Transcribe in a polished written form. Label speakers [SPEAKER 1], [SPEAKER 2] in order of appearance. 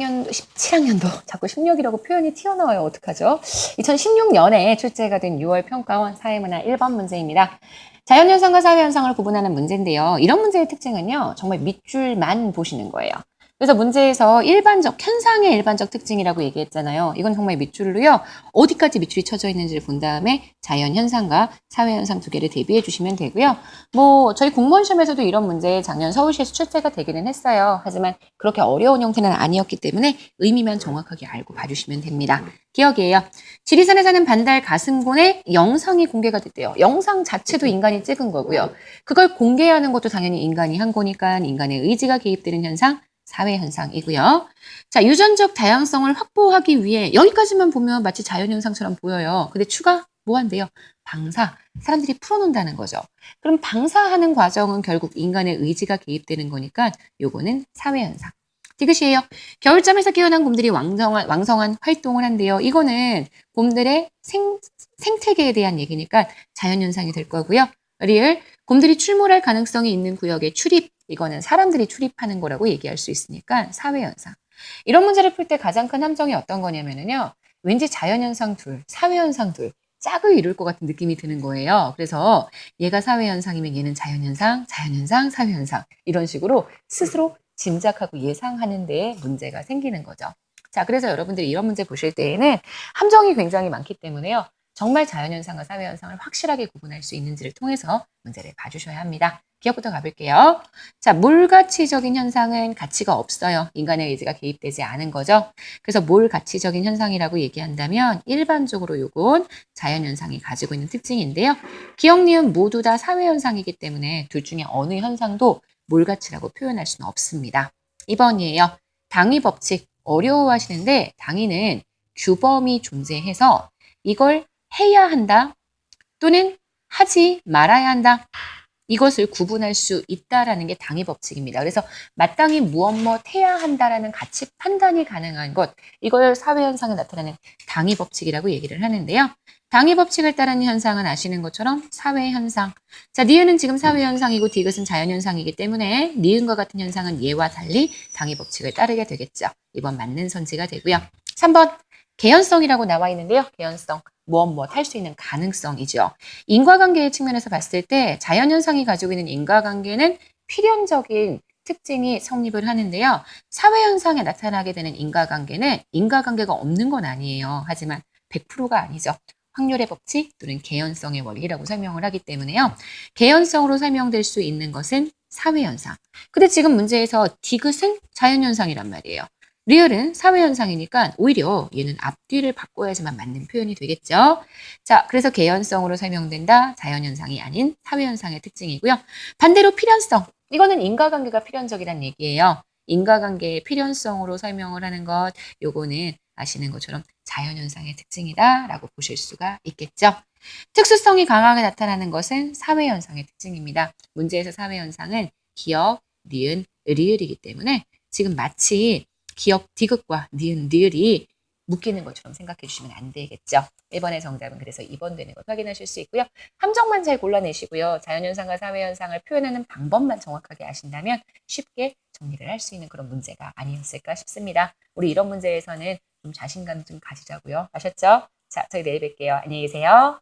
[SPEAKER 1] 16년도, 17학년도 자꾸 16이라고 표현이 튀어나와요. 어떡하죠? 2016년에 출제가 된 6월 평가원 사회문화 1번 문제입니다. 자연현상과 사회현상을 구분하는 문제인데요. 이런 문제의 특징은요. 정말 밑줄만 보시는 거예요. 그래서 문제에서 현상의 일반적 특징이라고 얘기했잖아요. 이건 정말 밑줄로요. 어디까지 밑줄이 쳐져 있는지를 본 다음에 자연현상과 사회현상 두 개를 대비해 주시면 되고요. 저희 공무원 시험에서도 이런 문제 작년 서울시에서 출제가 되기는 했어요. 하지만 그렇게 어려운 형태는 아니었기 때문에 의미만 정확하게 알고 봐주시면 됩니다. 기억이에요. 지리산에 사는 반달 가슴곤의 영상이 공개가 됐대요. 영상 자체도 인간이 찍은 거고요. 그걸 공개하는 것도 당연히 인간이 한 거니까 인간의 의지가 개입되는 현상, 사회현상이고요. 자, 유전적 다양성을 확보하기 위해 여기까지만 보면 마치 자연현상처럼 보여요. 근데 추가 뭐 한대요? 방사. 사람들이 풀어놓는다는 거죠. 그럼 방사하는 과정은 결국 인간의 의지가 개입되는 거니까 요거는 사회현상. 디귿이에요. 겨울잠에서 깨어난 곰들이 왕성한 활동을 한대요. 이거는 곰들의 생태계에 대한 얘기니까 자연현상이 될 거고요. 리을, 곰들이 출몰할 가능성이 있는 구역에 출입. 이거는 사람들이 출입하는 거라고 얘기할 수 있으니까 사회현상. 이런 문제를 풀 때 가장 큰 함정이 어떤 거냐면요. 왠지 자연현상 둘, 사회현상 둘, 짝을 이룰 것 같은 느낌이 드는 거예요. 그래서 얘가 사회현상이면 얘는 자연현상, 자연현상, 사회현상. 이런 식으로 스스로 짐작하고 예상하는 데에 문제가 생기는 거죠. 자, 그래서 여러분들이 이런 문제 보실 때에는 함정이 굉장히 많기 때문에요. 정말 자연현상과 사회현상을 확실하게 구분할 수 있는지를 통해서 문제를 봐주셔야 합니다. 기억부터 가볼게요. 자, 몰가치적인 현상은 가치가 없어요. 인간의 의지가 개입되지 않은 거죠. 그래서 몰가치적인 현상이라고 얘기한다면 일반적으로 요건 자연현상이 가지고 있는 특징인데요. 기억, 니은 모두 다 사회현상이기 때문에 둘 중에 어느 현상도 몰가치라고 표현할 수는 없습니다. 2번이에요. 당위법칙 어려워하시는데 당위는 규범이 존재해서 이걸 해야 한다 또는 하지 말아야 한다. 이것을 구분할 수 있다라는 게 당위 법칙입니다. 그래서 마땅히 무엇 해야 한다라는 가치 판단이 가능한 것, 이걸 사회현상에 나타나는 당위 법칙이라고 얘기를 하는데요. 당위 법칙을 따르는 현상은 아시는 것처럼 사회현상. 자, 니은은 지금 사회현상이고 디귿은 자연현상이기 때문에 니은과 같은 현상은 얘와 달리 당위 법칙을 따르게 되겠죠. 이번 맞는 선지가 되고요. 3번 개연성이라고 나와 있는데요. 개연성. 무엇 할 수 있는 가능성이죠. 인과관계의 측면에서 봤을 때 자연현상이 가지고 있는 인과관계는 필연적인 특징이 성립을 하는데요. 사회현상에 나타나게 되는 인과관계는 인과관계가 없는 건 아니에요. 하지만 100%가 아니죠. 확률의 법칙 또는 개연성의 원리라고 설명을 하기 때문에요. 개연성으로 설명될 수 있는 것은 사회현상. 근데 지금 문제에서 디귿은 자연현상이란 말이에요. 리얼은 사회현상이니까 오히려 얘는 앞뒤를 바꿔야지만 맞는 표현이 되겠죠. 자, 그래서 개연성으로 설명된다. 자연현상이 아닌 사회현상의 특징이고요. 반대로 필연성. 이거는 인과관계가 필연적이란 얘기예요. 인과관계의 필연성으로 설명을 하는 것, 요거는 아시는 것처럼 자연현상의 특징이다라고 보실 수가 있겠죠. 특수성이 강하게 나타나는 것은 사회현상의 특징입니다. 문제에서 사회현상은 기억, 니은, 리을이기 때문에 지금 마치 기억 디귿과 니은, 리을이 묶이는 것처럼 생각해 주시면 안 되겠죠. 1번의 정답은 그래서 2번 되는 걸 확인하실 수 있고요. 함정만 잘 골라내시고요. 자연현상과 사회현상을 표현하는 방법만 정확하게 아신다면 쉽게 정리를 할 수 있는 그런 문제가 아니었을까 싶습니다. 우리 이런 문제에서는 좀 자신감 좀 가지자고요. 아셨죠? 자, 저희 내일 뵐게요. 안녕히 계세요.